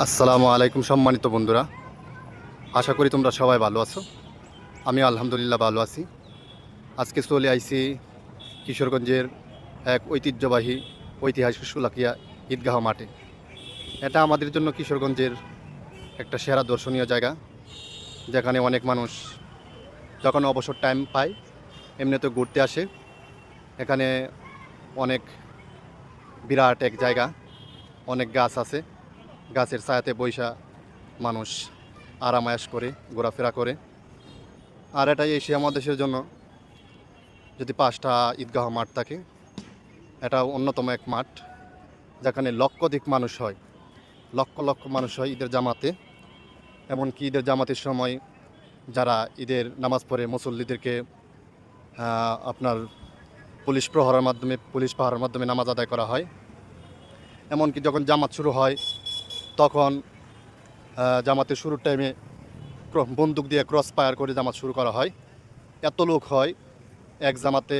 আসসালামু আলাইকুম সম্মানিত বন্ধুরা, আশা করি তোমরা সবাই ভালো আছো। আমি আলহামদুলিল্লাহ ভালো আছি। আজকে চলে আইছি কিশোরগঞ্জের এক ঐতিহাসিক শোলাকিয়া ঈদগাহ মাঠে। এটা আমাদের জন্য কিশোরগঞ্জের একটা সেরা দর্শনীয় জায়গা, যেখানে অনেক মানুষ যখন অবসর টাইম পায় এমনিতে ঘুরতে আসে। এখানে অনেক বিরাট এক জায়গা, অনেক গাছ আছে, গাছের ছায়াতে বৈশা মানুষ আরাম আয়েশ করে ঘোরাফেরা করে। আর এটাই এশিয়া মহাদেশের জন্য যদি 5টা ঈদগাহ মাঠ থাকে, এটা অন্যতম এক মাঠ যেখানে লক্ষাধিক মানুষ হয়, লক্ষ লক্ষ মানুষ হয় ঈদের জামাতে। এমনকি ঈদের জামাতের সময় যারা ঈদের নামাজ পড়ে মুসল্লিদেরকে আপনার পুলিশ পাহারার মাধ্যমে নামাজ আদায় করা হয়। এমনকি যখন জামাত শুরু হয় তখন জামাতের শুরুর টাইমে বন্দুক দিয়ে ক্রস ফায়ার করে জামাত শুরু করা হয়। এত লোক হয়, এক জামাতে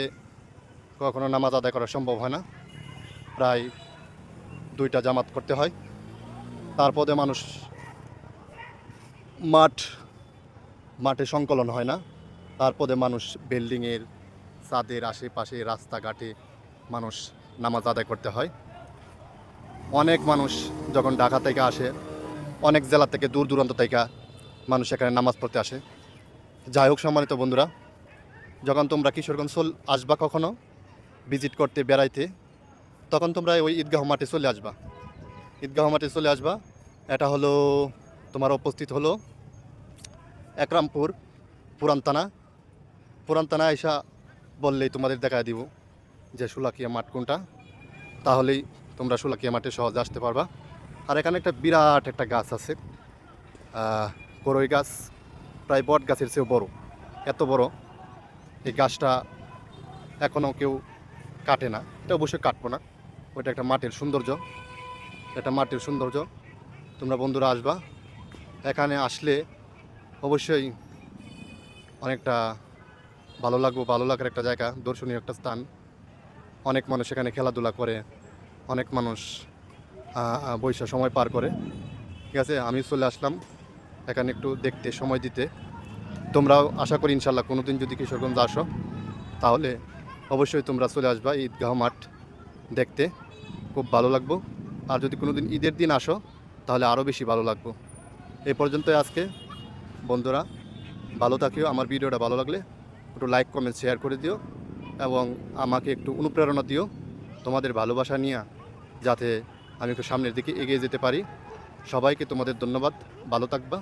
কখনো নামাজ আদায় করা সম্ভব হয় না, প্রায় 2টা জামাত করতে হয়। তারপরে মানুষ মাঠে সংকলন হয় না। তারপরে মানুষ বিল্ডিংয়ের ছাদের আশেপাশে রাস্তাঘাটে মানুষ নামাজ আদায় করতে হয়। অনেক মানুষ যখন ঢাকা থেকে আসে, অনেক জেলা থেকে দূর দূরান্ত থেকে মানুষ এখানে নামাজ পড়তে আসে। যাই হোক সম্মানিত বন্ধুরা, যখন তোমরা কিশোরগঞ্জ আসবা কখনো ভিজিট করতে বেড়াইতে, তখন তোমরা ওই ঈদগাহ মাঠে চলে আসবা। এটা হলো তোমার উপস্থিত হলো একরামপুর পুরান থানা আইসা বললেই তোমাদের দেখায় দিব যে শোলাকিয়া মাঠ কোনটা। তাহলেই তোমরা শোলাকিয়া মাঠে সহজে আসতে পারবা। আর এখানে একটা বিরাট একটা গাছ আছে, বড়ই গাছ, প্রায় বট গাছের চেয়েও বড়, এত বড়। এই গাছটা এখনও কেউ কাটে না, এটা অবশ্যই কাটবো না। ওইটা একটা মাটির সৌন্দর্য। তোমরা বন্ধুরা আসবা, এখানে আসলে অবশ্যই অনেকটা ভালো লাগার একটা জায়গা, দর্শনীয় একটা স্থান। অনেক মানুষ এখানে খেলাধুলা করে, অনেক মানুষ বৈশা সময় পার করে। ঠিক আছে, আমি চলে আসলাম এখানে একটু দেখতে, সময় দিতে। তোমরাও আশা করি ইনশাল্লাহ কোনো দিন যদি কিশোরগঞ্জ আসো তাহলে অবশ্যই তোমরা চলে আসবা ঈদগাহ মাঠ দেখতে, খুব ভালো লাগবো। আর যদি কোনো দিন ঈদের দিন আসো তাহলে আরও বেশি ভালো লাগবো। এই পর্যন্তই আজকে বন্ধুরা, ভালো থাকিও। আমার ভিডিওটা ভালো লাগলে একটু লাইক কমেন্ট শেয়ার করে দিও এবং আমাকে একটু অনুপ্রেরণা দিও তোমাদের ভালোবাসা নিয়ে, যাতে আমি একটু সামনের দিকে এগিয়ে যেতে পারি। সবাইকে তোমাদের ধন্যবাদ, ভালো থাকবা।